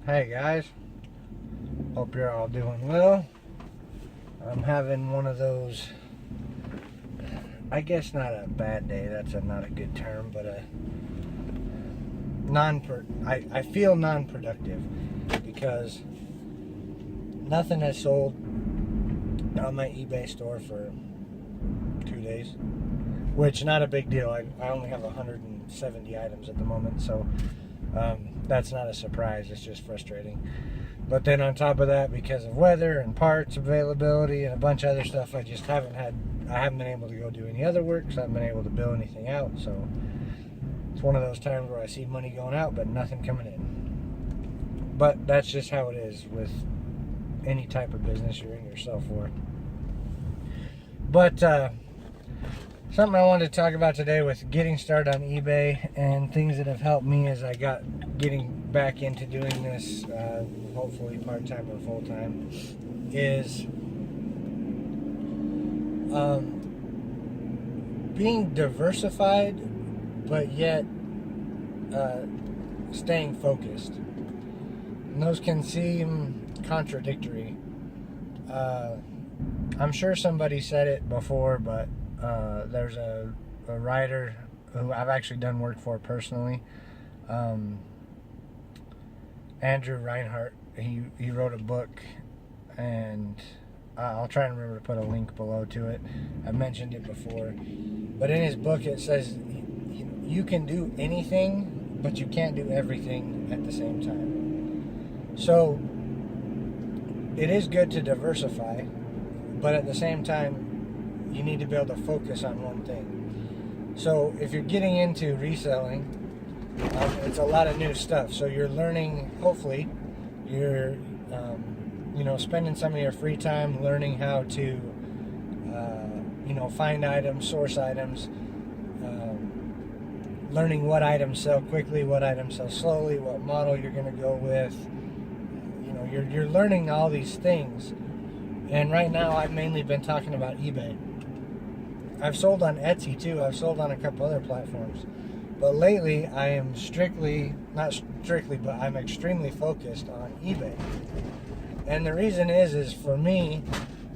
Hey guys, hope you're all doing well. I'm having one of those, I guess not a bad day, that's not a good term, but I feel non-productive because nothing has sold on my eBay store for 2 days, which not a big deal. I only have 170 items at the moment, so that's not a surprise. It's just frustrating. But then on top of that, because of weather and parts availability and a bunch of other stuff, I haven't been able to go do any other work, so I haven't been able to bill anything out. So it's one of those times where I see money going out but nothing coming in. But that's just how it is with any type of business you're in yourself for. But something I wanted to talk about today with getting started on eBay and things that have helped me as I got getting back into doing this, hopefully part-time or full-time, is being diversified but yet staying focused. And those can seem contradictory. I'm sure somebody said it before, but there's a writer who I've actually done work for personally, Andrew Reinhardt. He wrote a book, and I'll try and remember to put a link below to it. I've mentioned it before, but in his book it says you can do anything, but you can't do everything at the same time. So it is good to diversify, but at the same time you need to be able to focus on one thing. So if you're getting into reselling, it's a lot of new stuff. So you're learning, hopefully, you're spending some of your free time learning how to, find items, source items, learning what items sell quickly, what items sell slowly, what model you're going to go with. You're learning all these things. And right now I've mainly been talking about eBay. I've sold on Etsy too. I've sold on a couple other platforms. But lately I am I'm extremely focused on eBay. And the reason is for me,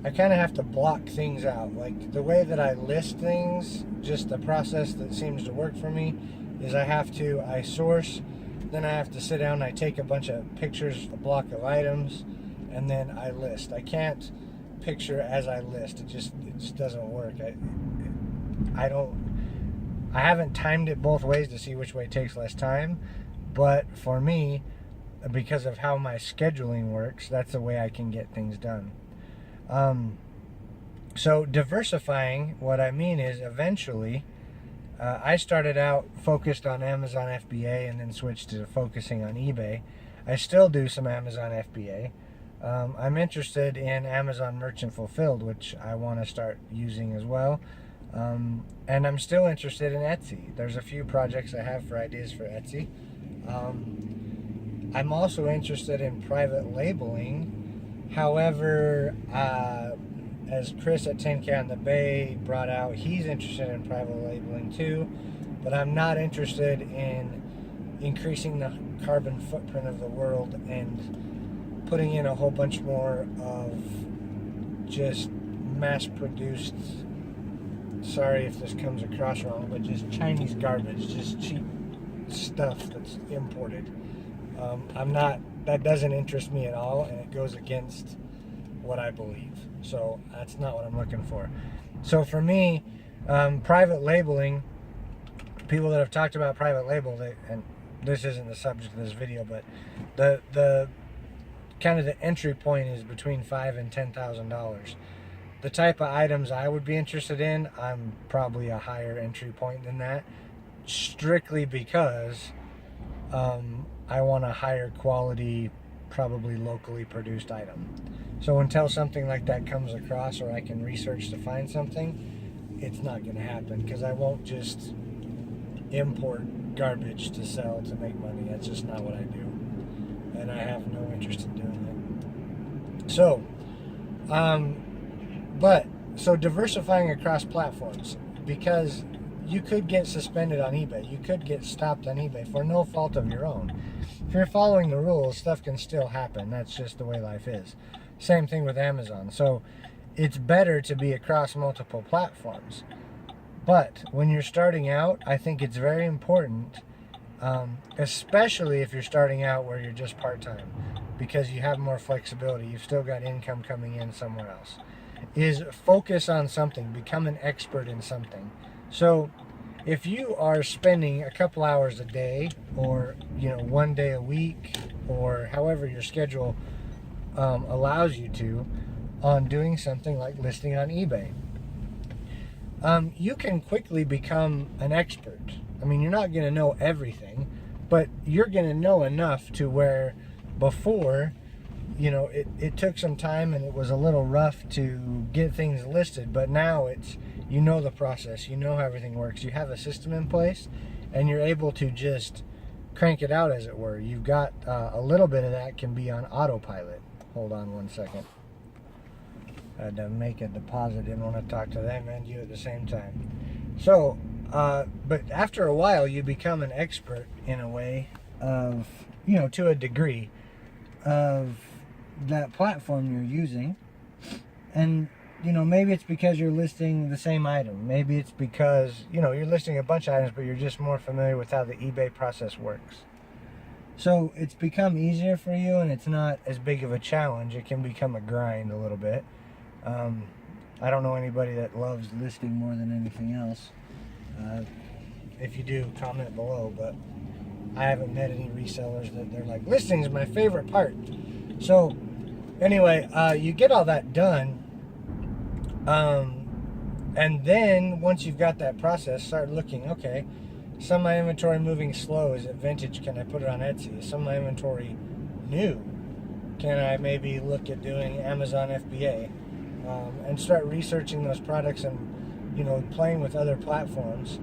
I kind of have to block things out. Like the way that I list things, just the process that seems to work for me is I source, then I have to sit down, I take a bunch of pictures, a block of items, and then I list. I can't picture as I list. It just doesn't work. I haven't timed it both ways to see which way takes less time, but for me, because of how my scheduling works, that's the way I can get things done. So diversifying, what I mean is eventually, I started out focused on Amazon FBA and then switched to focusing on eBay. I still do some Amazon FBA. I'm interested in Amazon Merchant Fulfilled, which I want to start using as well. And I'm still interested in Etsy. There's a few projects I have for ideas for Etsy. I'm also interested in private labeling. However, as Chris at 10K on the Bay brought out, he's interested in private labeling too, but I'm not interested in increasing the carbon footprint of the world and putting in a whole bunch more of just mass-produced, sorry if this comes across wrong, but just Chinese garbage, just cheap stuff that's imported. That doesn't interest me at all, and it goes against what I believe. So that's not what I'm looking for. So for me, private labeling, people that have talked about private label, and this isn't the subject of this video, but the kind of the entry point is between $5,000 and $10,000. The type of items I would be interested in, I'm probably a higher entry point than that, strictly because I want a higher quality, probably locally produced item. So until something like that comes across or I can research to find something, it's not going to happen, because I won't just import garbage to sell to make money. That's just not what I do, and I have no interest in doing it. So so diversifying across platforms, because you could get suspended on eBay. You could get stopped on eBay for no fault of your own. If you're following the rules, stuff can still happen. That's just the way life is. Same thing with Amazon. So it's better to be across multiple platforms. But when you're starting out, I think it's very important, especially if you're starting out where you're just part-time, because you have more flexibility. You've still got income coming in somewhere else. Is focus on something. Become an expert in something. So if you are spending a couple hours a day, or one day a week, or however your schedule allows you to, on doing something like listing on eBay, you can quickly become an expert. I mean, you're not going to know everything, but you're going to know enough to where before, it took some time and it was a little rough to get things listed, but now it's, the process, how everything works. You have a system in place and you're able to just crank it out, as it were. You've got a little bit of that can be on autopilot. Hold on one second. I had to make a deposit. Didn't want to talk to them and you at the same time. So, but after a while, you become an expert in a way of, to a degree of that platform you're using. And, maybe it's because you're listing the same item. Maybe it's because, you're listing a bunch of items, but you're just more familiar with how the eBay process works. So it's become easier for you, and it's not as big of a challenge. It can become a grind a little bit. I don't know anybody that loves listing more than anything else. If you do, comment below, but I haven't met any resellers that they're like, listing is my favorite part. So anyway, you get all that done, and then once you've got that process, start looking, okay, some of my inventory moving slow. Is it vintage? Can I put it on Etsy? Is some of my inventory new? Can I maybe look at doing Amazon FBA? And start researching those products and, playing with other platforms.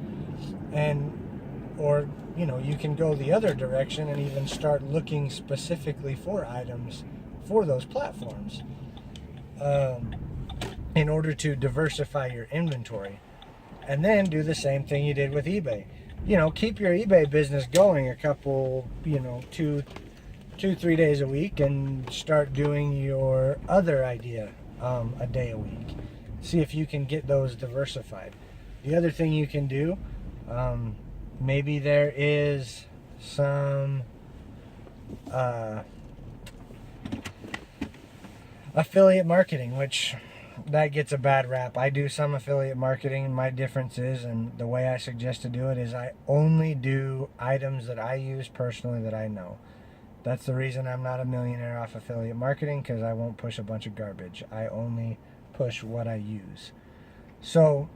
Or you can go the other direction and even start looking specifically for items for those platforms in order to diversify your inventory. And then do the same thing you did with eBay. Keep your eBay business going a couple, 2-3 days a week, and start doing your other idea a day a week. See if you can get those diversified. The other thing you can do, maybe there is some affiliate marketing, which that gets a bad rap. I do some affiliate marketing. My difference is, and the way I suggest to do it is, I only do items that I use personally that I know. That's the reason I'm not a millionaire off affiliate marketing, because I won't push a bunch of garbage. I only push what I use. So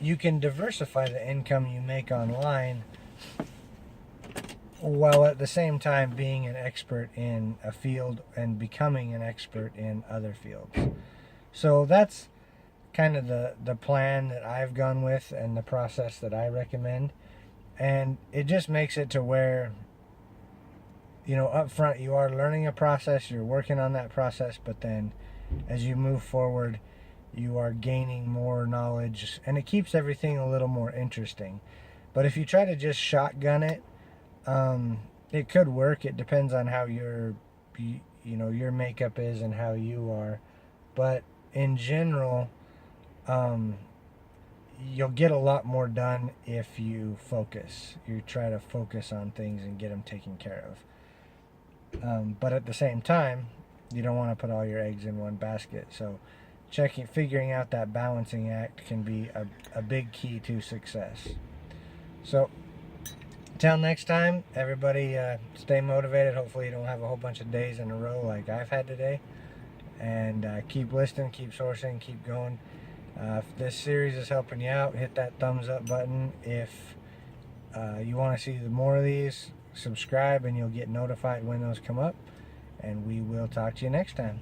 you can diversify the income you make online while at the same time being an expert in a field and becoming an expert in other fields. So that's kind of the plan that I've gone with and the process that I recommend. And it just makes it to where, up front you are learning a process, you're working on that process, but then as you move forward, you are gaining more knowledge, and it keeps everything a little more interesting. But if you try to just shotgun it, it could work. It depends on how your makeup is and how you are. But in general, you'll get a lot more done if you focus. You try to focus on things and get them taken care of. But at the same time, you don't want to put all your eggs in one basket. So figuring out that balancing act can be a big key to success. So until next time, everybody stay motivated. Hopefully you don't have a whole bunch of days in a row like I've had today. And keep listing, keep sourcing, keep going. If this series is helping you out, hit that thumbs up button. If you want to see more of these, subscribe and you'll get notified when those come up. And we will talk to you next time.